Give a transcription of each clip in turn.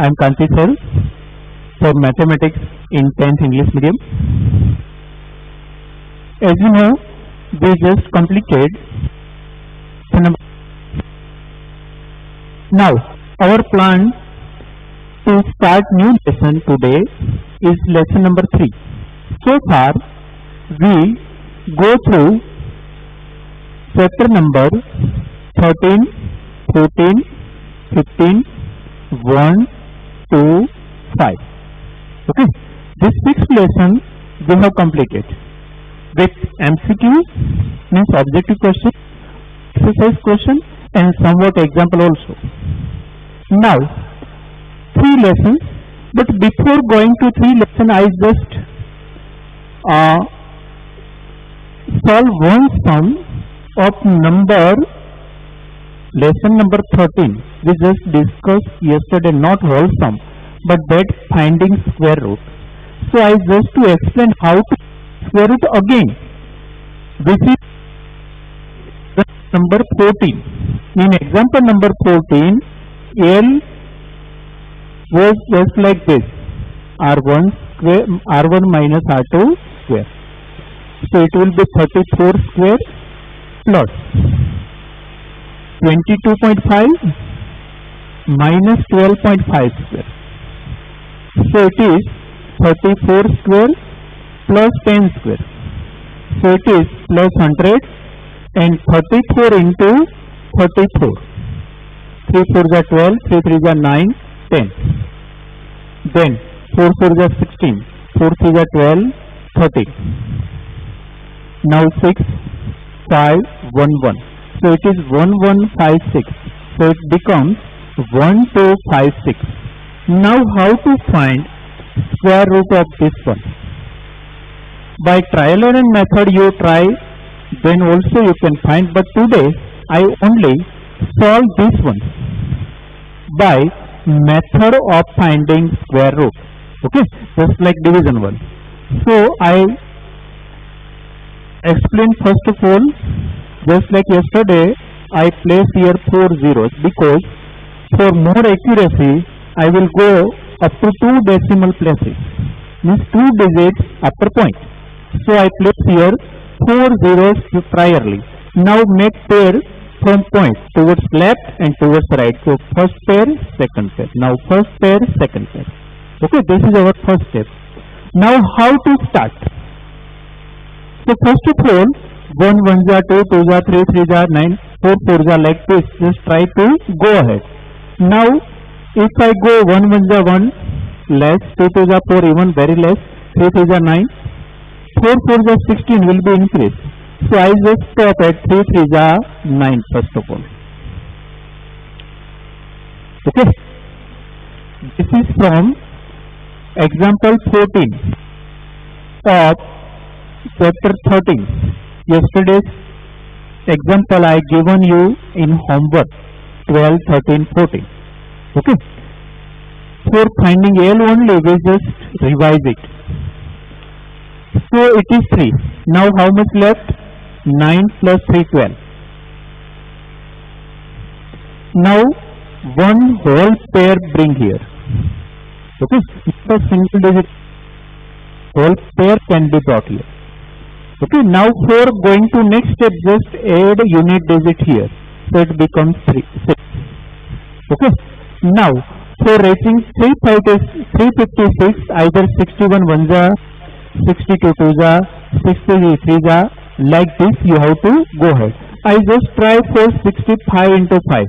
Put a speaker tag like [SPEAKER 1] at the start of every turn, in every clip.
[SPEAKER 1] I am Kanti sir for mathematics in 10th English medium. As you know, we just completed the number. Now, our plan to start new lesson today is lesson number 3. So far, we go through chapter number 13, 14, 15, 1, 2, 5. Okay, this 6th lesson we have completed with MCQs, means objective question, exercise question, and somewhat example also. Now, 3 lessons, but before going to 3 lessons, I just solve one sum of number, lesson number 13. We just discussed yesterday, not whole sum, but that finding square root. So I just to explain how to square root again. This is number 14. In example number 14, L was just like this, R1 square, R1 minus R2 square. So it will be 34 square plus 22.5 minus 12.5 square. So it is 34 square plus 10 square. So it is plus 100 and 34 into 34. 3 4s are 12, 3 3s are 9, 10. Then 4 4s are 16, 4 3s are 12, 30. Now 6, 5, 1, 1. So it is 1, 1, 5, 6. So it becomes 1, 2, 5, 6. Now how to find square root of this one? By trial and error method you try, then also you can find, but today I only solve this one by method of finding square root. Okay, just like division one. So I explain first of all, just like yesterday, I place here 4 zeros because for more accuracy I will go up to 2 decimal places, means 2 digits after point. So I place here 4 zeros priorly. Now make pair from point towards left and towards right. So first pair, second pair. Now first pair, second pair. Okay, this is our first step. Now how to start? So first of all, 1 1s are 2, 2s are 3, 3s are 9, 4 4s are like this. Just try to go ahead. Now if I go 1 1s are 1, less, 2 2s are 4, even very less, 3 3s are 9, 4 4s are 16 will be increased. So I just stop at 3 3s are 9 first of all. Okay. This is from example 14 of chapter 13. Yesterday's example I given you in homework 12, 13, 14. Okay. For finding L only we just revise it. So it is 3. Now how much left? 9 plus 3, 12. Now one whole pair bring here. Okay. If a single digit whole pair can be brought here. Okay. Now for going to next step, just add unit digit here. So it becomes 3, 6. Okay. Now for raising 356, either 61 1s are, 62 2s are, 63 3s are, like this you have to go ahead. I just try for 65 into 5.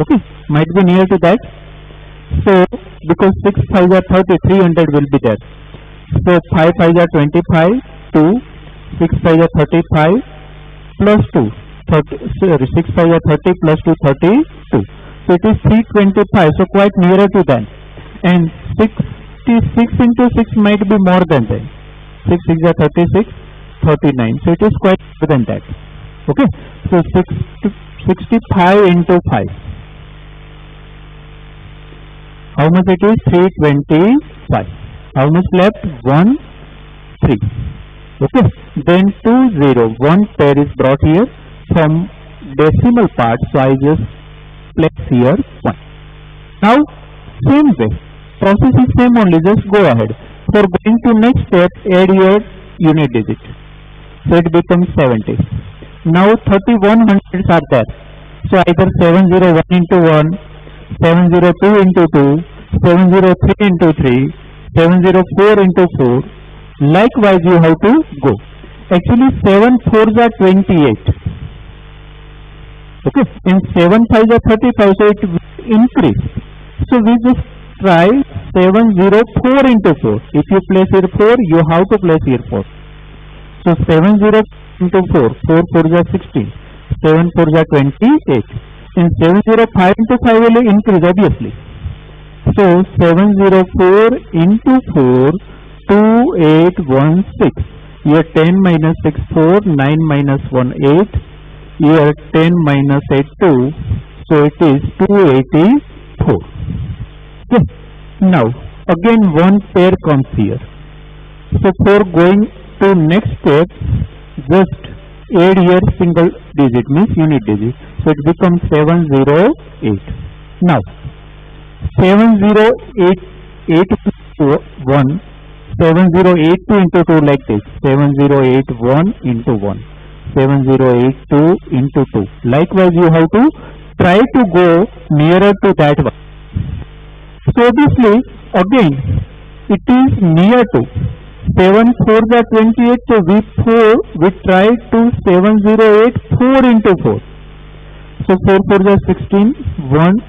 [SPEAKER 1] Okay, might be near to that. So because 6 5s are 30, 300 will be there. So 5 5s are 25, 2, 6 5s are 35 plus 2, 30, 6 5s are 30 plus 2, 32. So it is 325, so quite nearer to that. And 66 into 6 might be more than that. 6 6 are 36, 39. So it is quite more than that. Okay. So 65 into 5. How much it is? 325. How much left? 1, 3. Okay. Then 2 0. One pair is brought here from decimal part. So I just place here 1. Now Same way, process is same only, just go ahead. For going to next step, add your unit digit. So it becomes 70. Now 31 hundreds are there. So either 701 into 1, 702 into 2, 703 into 3, 704 into 4. Likewise you have to go. Actually 7 4s are 28. Okay, and 7 5s are 35, so it will increase. So we just try 704 into 4. If you place here 4, you have to place here 4. So 70 into 4, 4 4s are 16, 7 4s are 28. And 705 into 5 will increase obviously. So 704 into 4, 2816. Here 10 minus 6 4, 9 minus 1 8. Here 10 minus 8 2. So it is 284. Okay. Now again one pair comes here. So for going to next step, just add here single digit, means unit digit. So it becomes 708. Now 7081, 7082 into 2 like this, 7081 into 1, 7082 into 2. Likewise you have to try to go nearer to that one. So obviously again it is near to 7 4s are 28, so we try to 708 4 into 4. So 4 4s are 16, 1,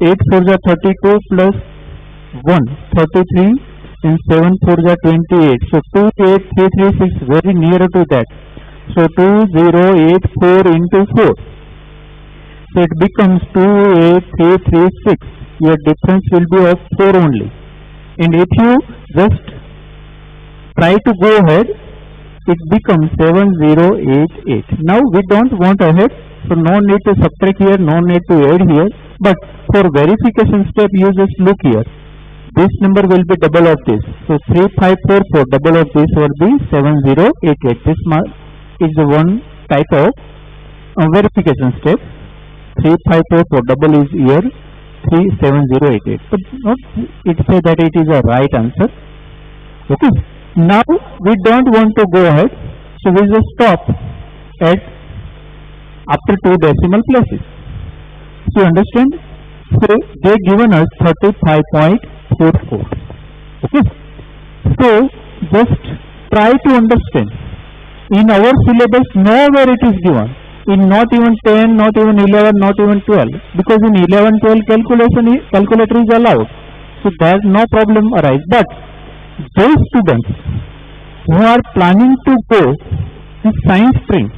[SPEAKER 1] 8 4s are 32 plus 1, 33, and 7 4s are 28. So 28336, very near to that. So 2084 into 4. So it becomes 28336. Your difference will be of 4 only. And if you just try to go ahead, it becomes 7088. Now we don't want ahead, so no need to subtract here, no need to add here. But for verification step, you just look here. This number will be double of this. So 3544, double of this will be 7088. This is the one type of verification step. 3544, double is here 37088. But not it say that it is a right answer. Okay. Now we don't want to go ahead, so we just stop at after 2 decimal places. So you understand? So they given us 35.44. Okay. So just try to understand. In our syllabus, nowhere it is given. In not even 10, not even 11, not even 12. Because in 11, 12 calculator is allowed. So there is no problem arise. But those students who are planning to go in science stream,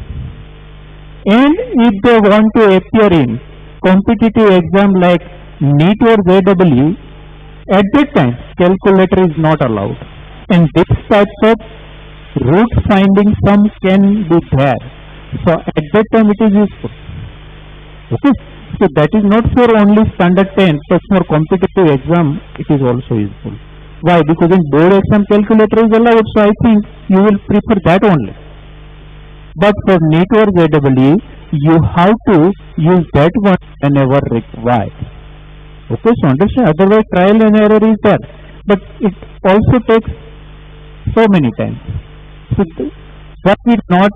[SPEAKER 1] and if they want to appear in competitive exam like NEET or JEE, at that time calculator is not allowed. And this types of root finding sum can be there. So at that time it is useful. Okay. So that is not for only standard 10, but for competitive exam it is also useful. Why? Because in board exam calculator is allowed, so I think you will prefer that only. But for NEET or JEE, you have to use that one whenever required. Okay, so understand, otherwise trial and error is there. But it also takes so many times. So that will not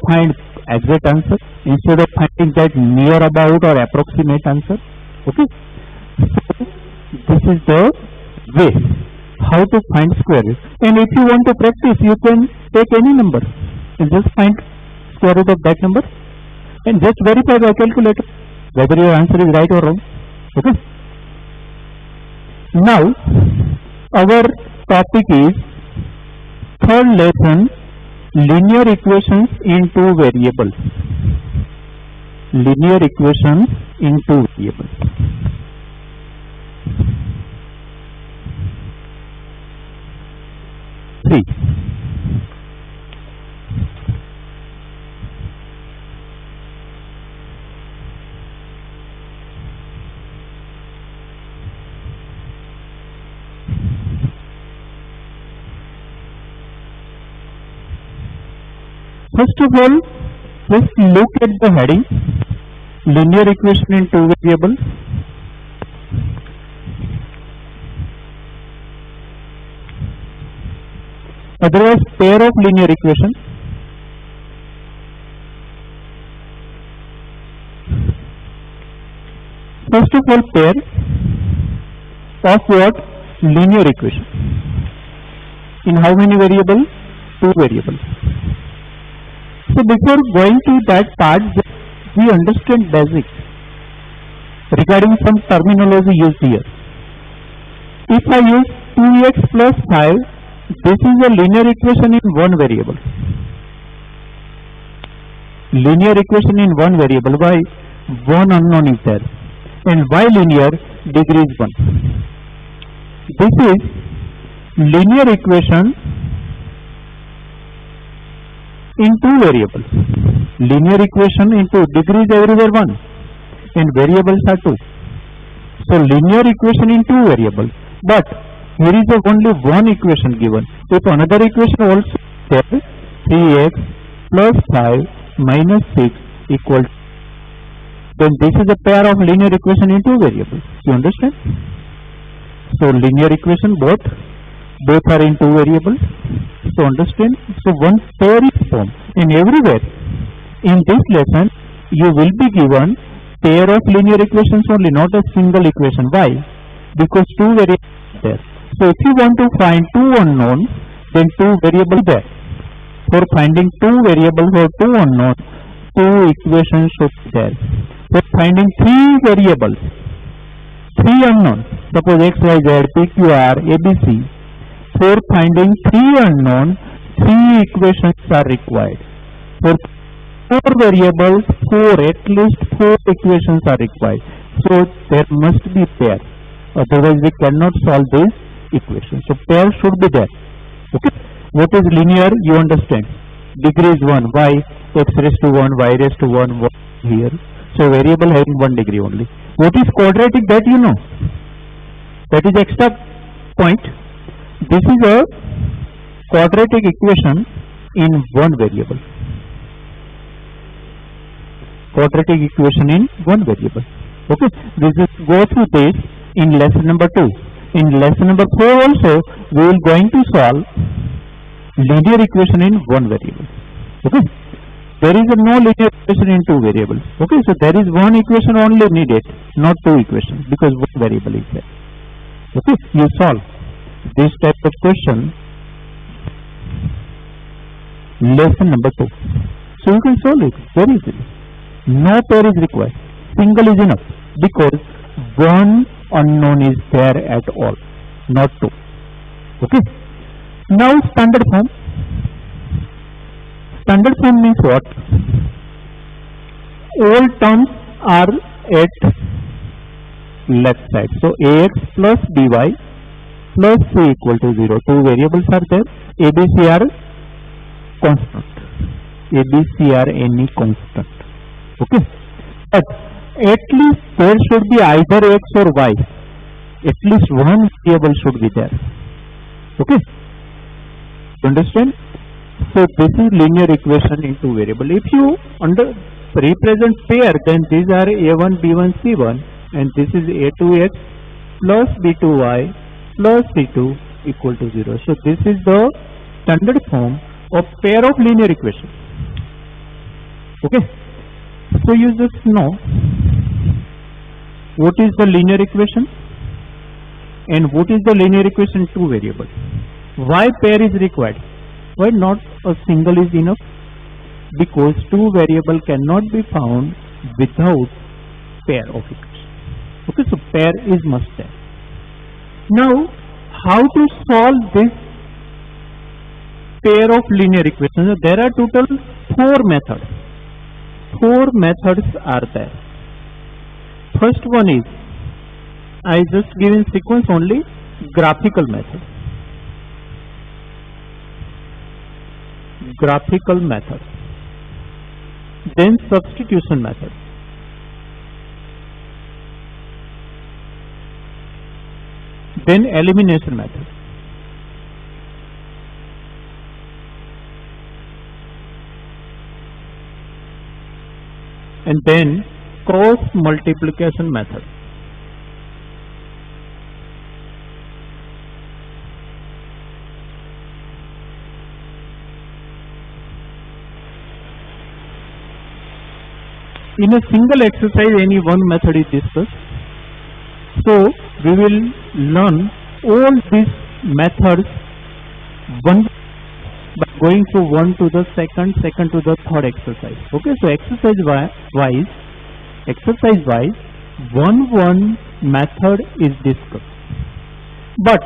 [SPEAKER 1] find exact answer, instead of finding that near about or approximate answer. Okay, so this is the way how to find square root. And if you want to practice, you can take any number and just find square root of that number and just verify by calculator whether your answer is right or wrong. Okay. Now our topic is third lesson, linear equations in two variables. Linear equations in two variables. Three. First of all, let's look at the heading, linear equation in two variables. otherwise pair of linear equation. First of all, pair of what? Linear equation. In how many variables? 2 variables. So before going to that part, we understand basics regarding some terminology used here. If I use 2x plus 5, this is a linear equation in one variable. Linear equation in one variable. Why? One unknown is there. And why linear? Degree is 1. This is linear equation in two variables. Linear equation into degree is everywhere 1 and variables are 2. So linear equation in two variables. But here is only one equation given. If another equation also there, 3x plus 5 minus 6 equals, then this is a pair of linear equation in two variables. You understand? So linear equation both are in two variables. So understand? So one pair is formed. And everywhere in this lesson you will be given pair of linear equations only, not a single equation. Why? Because two variables are there. So if you want to find two unknowns, then two variables there. For finding two variables or two unknowns, two equations should be there. For finding three variables, three unknowns, suppose x, y, z, p, q, r, a, b, c. For finding three unknowns, three equations are required. For four variables, at least four equations are required. So there must be pair. Otherwise we cannot solve this equation. So pair should be there. Okay. What is linear? You understand. Degree is 1. Why? X raised to 1, y raised to 1, 1 here. So variable having 1 degree only. What is quadratic? That you know. That is extra point. This is a quadratic equation in one variable. Quadratic equation in one variable. Okay. We will go through this in lesson number 2. In lesson number 4 also we will going to solve linear equation in one variable. Okay. There is no linear equation in two variables. Okay. So there is one equation only needed, not two equations, because one variable is there. Okay. You solve this type of question lesson number 2. So you can solve it very easily. No pair is required. Single is enough because one unknown is there at all, not two. Okay. Now standard form. Standard form means what? All terms are at left side. So ax plus by plus c equal to 0. Two variables are there. A, B, C are constant. A, B, C are any constant. Okay. But at least there should be either x or y. At least one variable should be there. Okay. Understand? So this is linear equation in two variable. If you represent pair, then these are a1, b1, c1, and this is a2x plus b2y plus c2 equal to 0. So this is the standard form of pair of linear equation. Okay. So you just know what is the linear equation and what is the linear equation two variables. Why pair is required? Why not a single is enough? Because two variable cannot be found without pair of equations. Okay, so pair is must there. Now, how to solve this pair of linear equations? There are total 4 methods. 4 methods are there. First one is, I just give in sequence only, graphical method. Graphical method. Then substitution method. Then elimination method. And then cross multiplication method. in a single exercise any one method is discussed. So we will learn all these methods one by going to one to the second to the third exercise. Okay, so exercise wise one method is discussed, but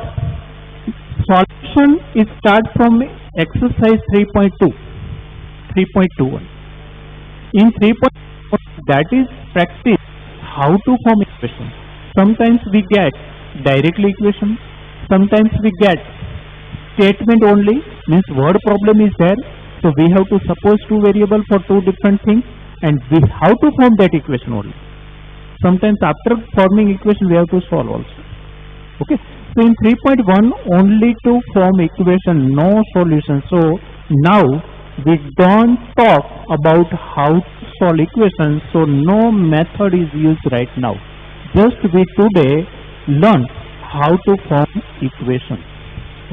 [SPEAKER 1] solution is start from exercise 3.21. In 3.1 that is practice how to form equation. Sometimes we get directly equation, sometimes we get statement only, means word problem is there, so we have to suppose two variable for two different things and we have to form that equation only. Sometimes after forming equation we have to solve also. Okay, so in 3.1 only to form equation, no solution. So now we don't talk about how to solve equation, so no method is used right now. Just we today learn how to form equation.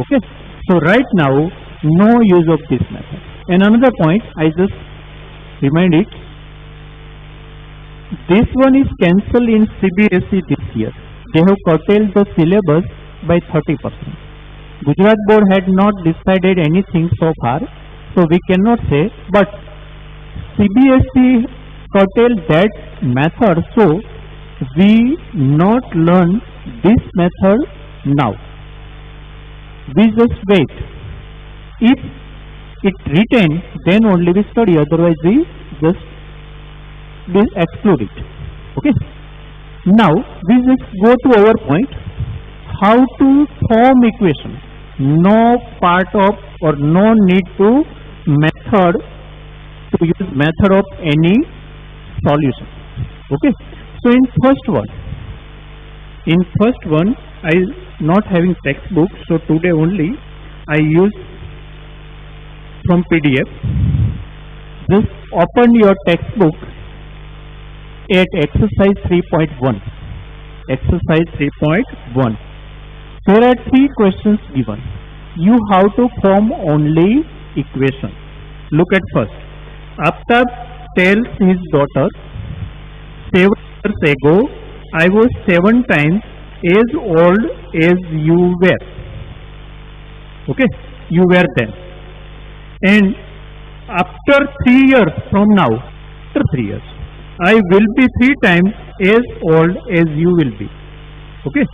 [SPEAKER 1] Okay, so right now no use of this method. And another point I just remind it, this one is cancelled in CBSE this year. They have curtailed the syllabus by 30%. Gujarat board had not decided anything so far, so we cannot say, but CBSE curtailed that method, so we not learn this method now. We just wait. If it retain, then only we study, otherwise we just exclude it. Okay. Now we just go to our point, how to form equation. No part of or no need to use method of any solution. Okay. So in first one I not having textbook, so today only I use from PDF. Just open your textbook at exercise 3.1. Exercise 3.1. There are three questions given. You have to form only equation. Look at first. Aftab tells his daughter, 7 years ago I was 7 times as old as you were. Okay, you were then. And after 3 years from now, after 3 years, I will be 3 times as old as you will be. Okay,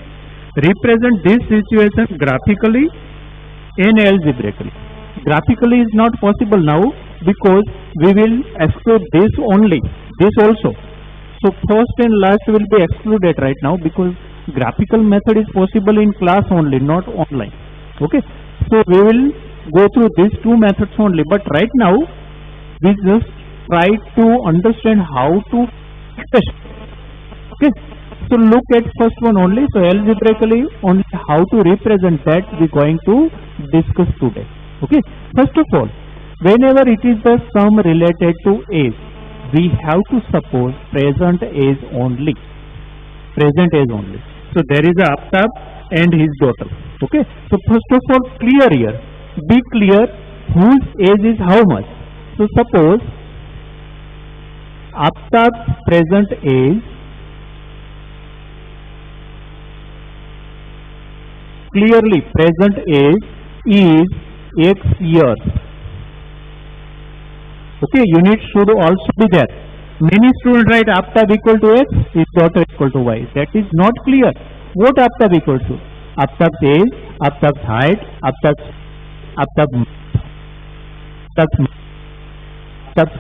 [SPEAKER 1] represent this situation graphically and algebraically. Graphically is not possible now because we will exclude this only, this also. So first and last will be excluded right now because graphical method is possible in class only, not online. Okay, so we will go through these two methods only, but right now we just try to understand how to express. Okay, so look at first one only. So algebraically only how to represent that we are going to discuss today. Okay, first of all, whenever it is the sum related to age, we have to suppose present age only. Present age only. So there is a Aftab and his daughter. Okay, so first of all, clear here. Be clear whose age is how much. So suppose Aftab's present age, clearly present age is X years. Okay, unit should also be there. Many students write Aftab equal to X, his daughter equal to Y. That is not clear. What Aftab equal to? Aftab's age, Aftab's height, Aftab's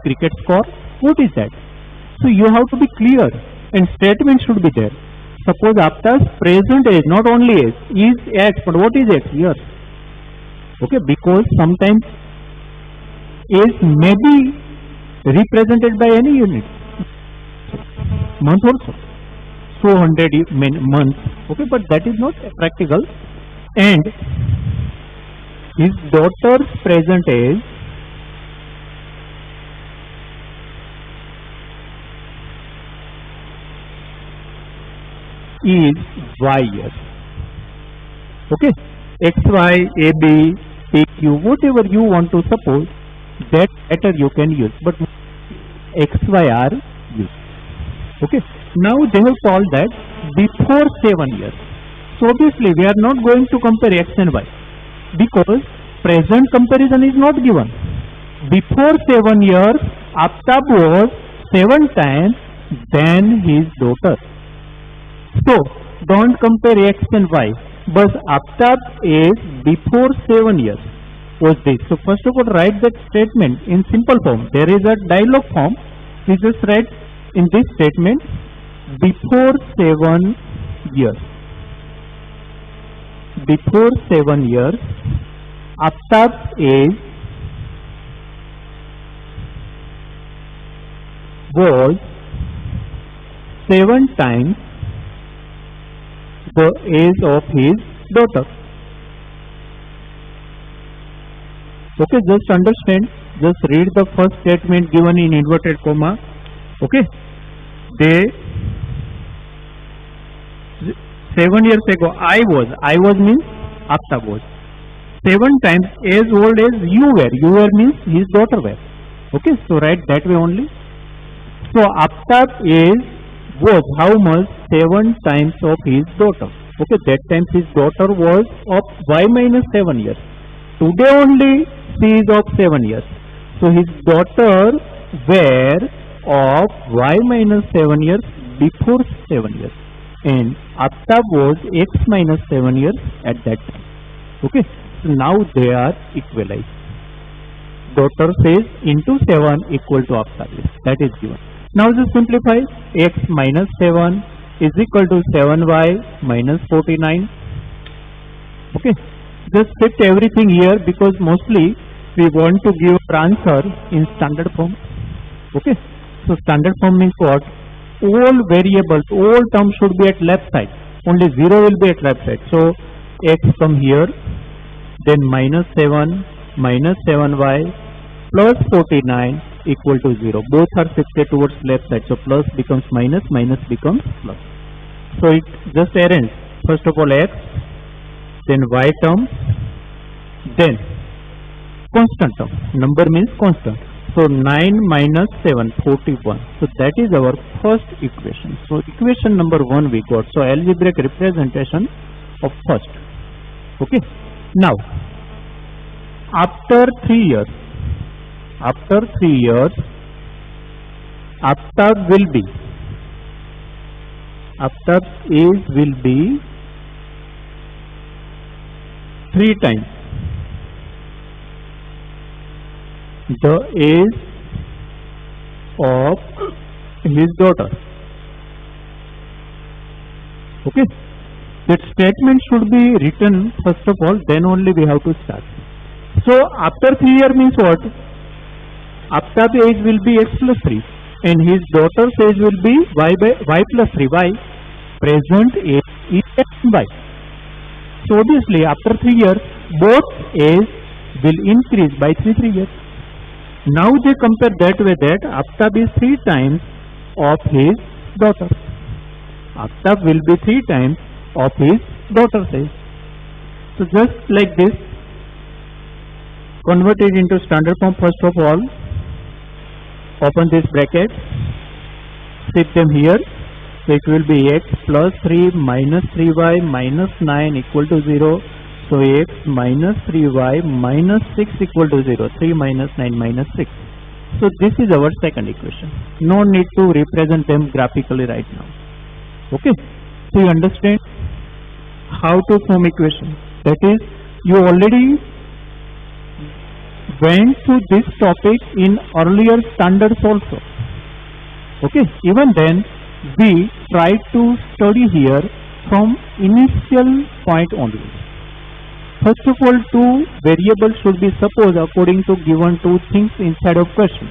[SPEAKER 1] cricket score. What is that? So you have to be clear and statement should be there. Suppose Aftab's present age, not only age, is X, but what is X? Years. Okay, because sometimes age may be represented by any unit. Month also. So 100 months. Okay, but that is not practical. And his daughter's present age is Y years. Okay, XY, AB, PQ, whatever you want to suppose, that letter you can use, but XY are used. Okay. Now they have told that before 7 years. So obviously we are not going to compare X and Y because present comparison is not given. Before 7 years, Aftab was 7 times than his daughter. So don't compare X and Y, but Aftab is before 7 years was this. So first of all, write that statement in simple form. There is a dialogue form. We just write in this statement before 7 years. Before 7 years, Aftab's age was 7 times the age of his daughter. Okay, just understand, just read the first statement given in inverted comma. Okay, they 7 years ago I was means Aftab was 7 times as old as you were means his daughter were. Okay, so write that way only. So Aftab was how much? 7 times of his daughter. Okay, that times his daughter was of Y minus 7 years. Today only she is of 7 years. So his daughter were of Y minus 7 years before 7 years. And Aftab was X minus 7 years at that time. Okay, so now they are equalized. Daughter says into 7 equal to Aftab. That is given. Now just simplify. X minus 7 is equal to 7y minus 49. Okay, just fit everything here because mostly we want to give our answer in standard form. Okay, so standard form means what? All variables, all terms should be at left side. Only 0 will be at left side. So x come here, then minus 7 minus 7y plus 49 equal to 0. Both are shifted towards left side. So plus becomes minus, minus becomes plus. So it just arrange. First of all x, then y term, then constant term. Number means constant. So 9 minus 7, 41. So that is our first equation. So equation number 1 we got. So algebraic representation of first. Okay. Now after 3 years, Aftab will be, Aftab's age will be 3 times the age of his daughter. Okay, that statement should be written first of all, then only we have to start. So after 3 years means what? Aftab's age will be x plus 3 and his daughter's age will be y plus 3. Why? Present age is x and y. So obviously after 3 years both age will increase by 3 years. Now they compare that way that Aftab is 3 times of his daughter. Aftab will be 3 times of his daughter's age. So just like this, convert it into standard form first of all. Open this bracket, shift them here. So it will be x plus 3 minus 3y minus 9 equal to 0. So x minus 3y minus 6 equal to 0. 3 minus 9 minus 6. So this is our second equation. No need to represent them graphically right now. Okay. So you understand how to form equation. That is, you already went through this topic in earlier standards also. Okay. Even then we try to study here from initial point only. First of all, 2 variables should be supposed according to given 2 things inside of question.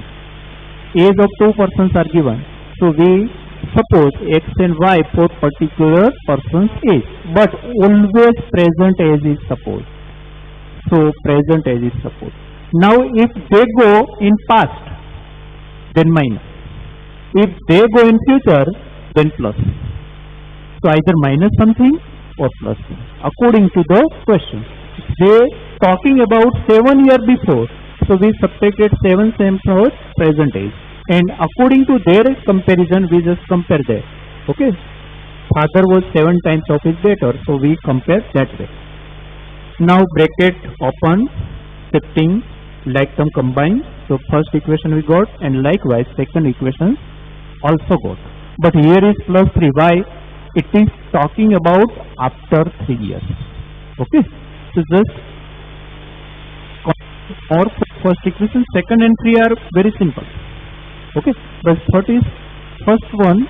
[SPEAKER 1] Age of 2 persons are given. So we suppose x and y for particular person's age. But always present age is supposed. So present age is supposed. Now if they go in past, then minus. If they go in future, then plus. So either minus something or plus according to the question. They talking about 7 years before, so we subtracted 7 times our present age. and according to their comparison we just compare that. Okay, father was 7 times of his debtor, so we compare that way. Now bracket open, shifting, like term combined. So first equation we got, and likewise second equation also got. But here is plus 3. Why? It is talking about after 3 years. Okay, so just or first equation, second and 3 are very simple. Okay, but first one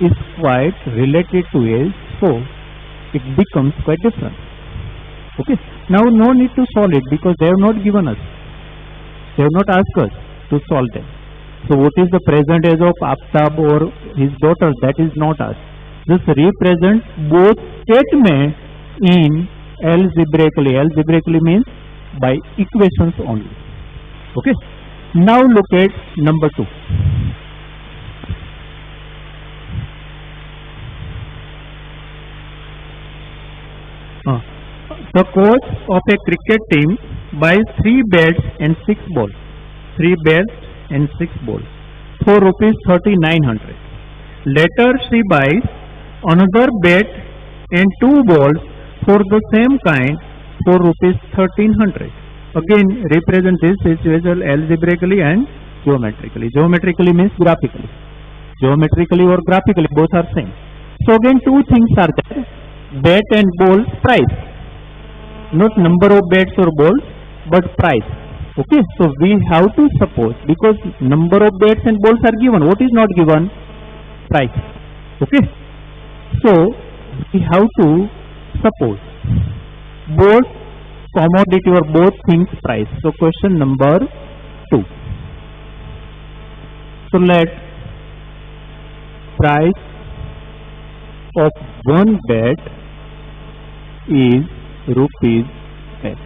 [SPEAKER 1] is quite related to age, so it becomes quite different. Okay, now no need to solve it because they have not given us, they have not asked us to solve them. So what is the present age of Aftab or his daughter? That is not asked. Just represent both statements in algebraically. Algebraically means by equations only. Okay, now look at number 2. The coach of a cricket team buys 3 bats and 6 balls. 3 bats and 6 balls for rupees 3,900. Later she buys another bat and 2 balls for the same kind for rupees 1,300. Again represent this situation algebraically and geometrically. Geometrically means graphically. Geometrically or graphically both are same. So again two things are there: bat and ball price. Not number of bats or balls, but price. Okay, so we have to suppose, because number of bats and balls are given, what is not given? Price. Okay, so we have to suppose both commodity or both things price. So question number 2. So let price of one bat is rupees X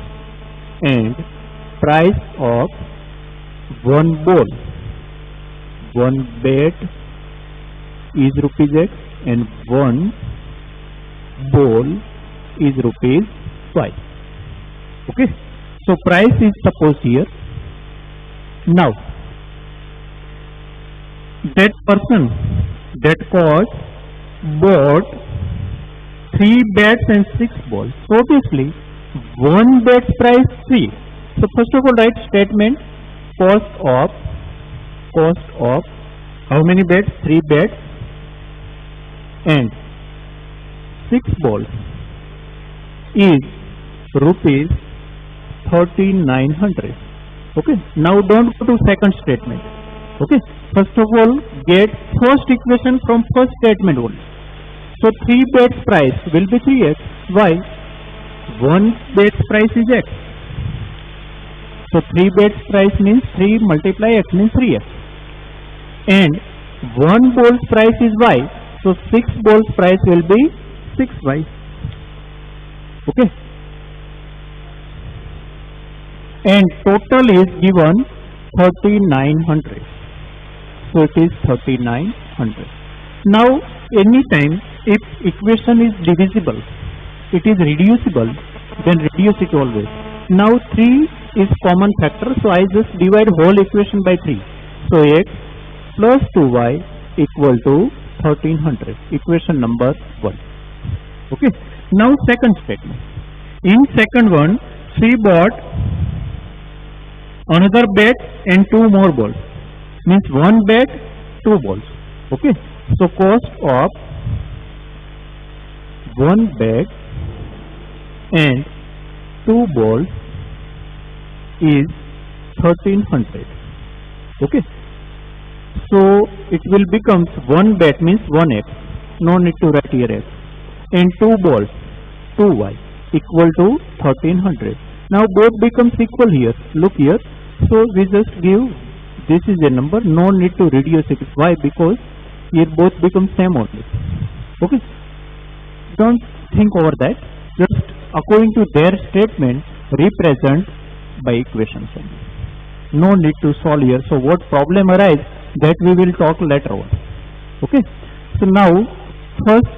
[SPEAKER 1] and price of one ball, one bat is rupees X and one ball is rupees Y. Okay, so price is supposed here. Now that person, that coach, bought 3 bats and 6 balls. So obviously one bat's price 3. So first of all write statement cost of how many bats? 3 bats and 6 balls is rupees 3,900. Okay, now don't go to second statement. Okay, first of all get first equation from first statement only. So 3 bats price will be 3x. Why? 1 bat's price is x. So 3 bats price means 3 multiply x means 3x. And 1 ball's price is y. So 6 balls price will be 6y. Okay. And total is given 3,900. So it is 3,900. Now anytime if equation is divisible, it is reducible, then reduce it always. Now 3 is common factor, so I just divide whole equation by 3. So x plus 2y equal to 1,300. Equation number 1. Okay. Now second statement. In second one, she bought another bat and 2 more balls. Means 1 bat, 2 balls. Okay. So cost of 1 bat and 2 balls is 1,300. Okay. So it will become 1 bat means 1x. No need to write here x. And 2 balls 2y equal to 1,300. Now both becomes equal here. Look here. So we just give this is a number. No need to reduce it. Why? Because here both become same only. Okay. Don't think over that. Just according to their statement represent by equations only. No need to solve here. So what problem arise, that we will talk later on. Okay. So now first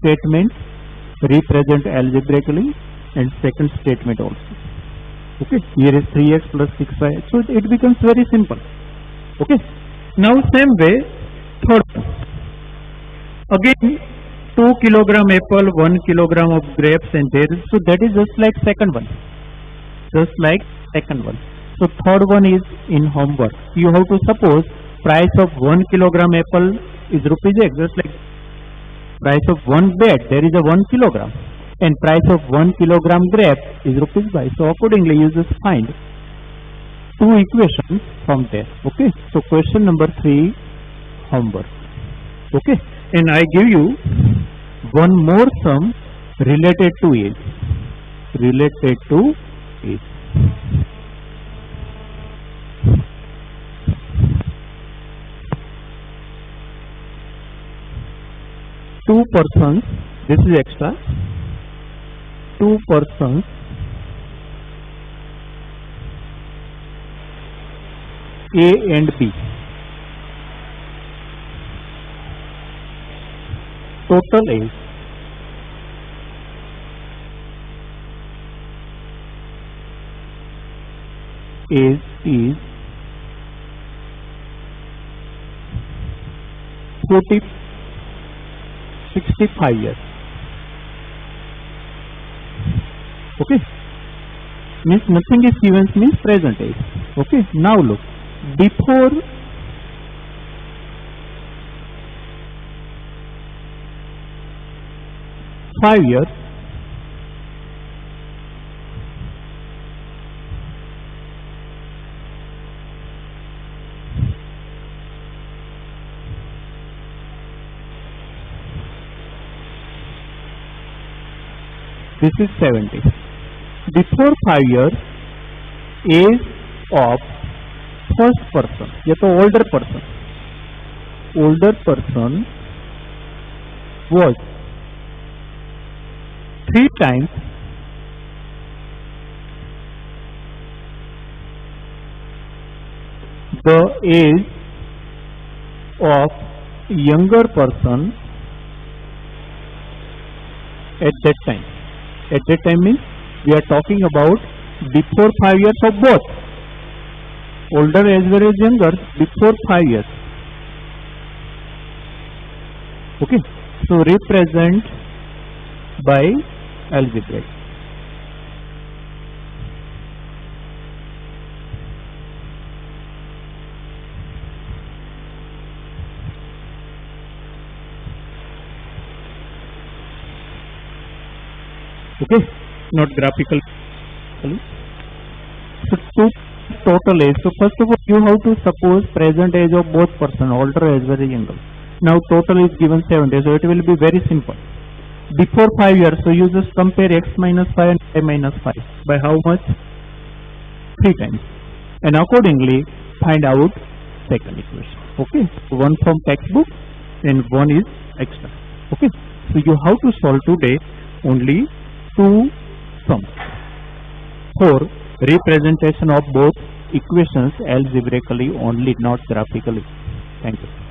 [SPEAKER 1] statement represent algebraically and second statement also. Okay. Here is 3x plus 6y. So it becomes very simple. Okay. Now same way, third one. Again 2 kilogram apple, 1 kilogram of grapes, and there is, so that is just like second one. Just like second one. So third one is in homework. You have to suppose price of 1 kilogram apple is rupees X, just like price of one bed, there is a 1 kilogram, and price of 1 kilogram grape is rupees Y. So accordingly you just find two equations from there. Okay. So question number 3, homework. Okay. And I give you one more sum related to age. Related to age. Two persons, this is extra. 2 persons A and B. Total age is 65 years. Okay, means nothing is given, means present age. Okay, now look, before five years, this is 70. Before 5 years, age of first person, या तो older person was 3 times the age of younger person at that time. At that time means we are talking about before 5 years of both, older as well as younger, before 5 years. Okay, so represent by algebraic. Okay, not graphical. So to total age. So first of all, you have to suppose present age of both person, older as well as younger. Now total is given 70, so it will be very simple. Before 5 years, so you just compare x minus 5 and y minus 5 by how much? 3 times, and accordingly find out second equation. Okay, so one from textbook and one is extra. Okay, so you have to solve today only 2 sums for representation of both equations algebraically only, not graphically. Thank you.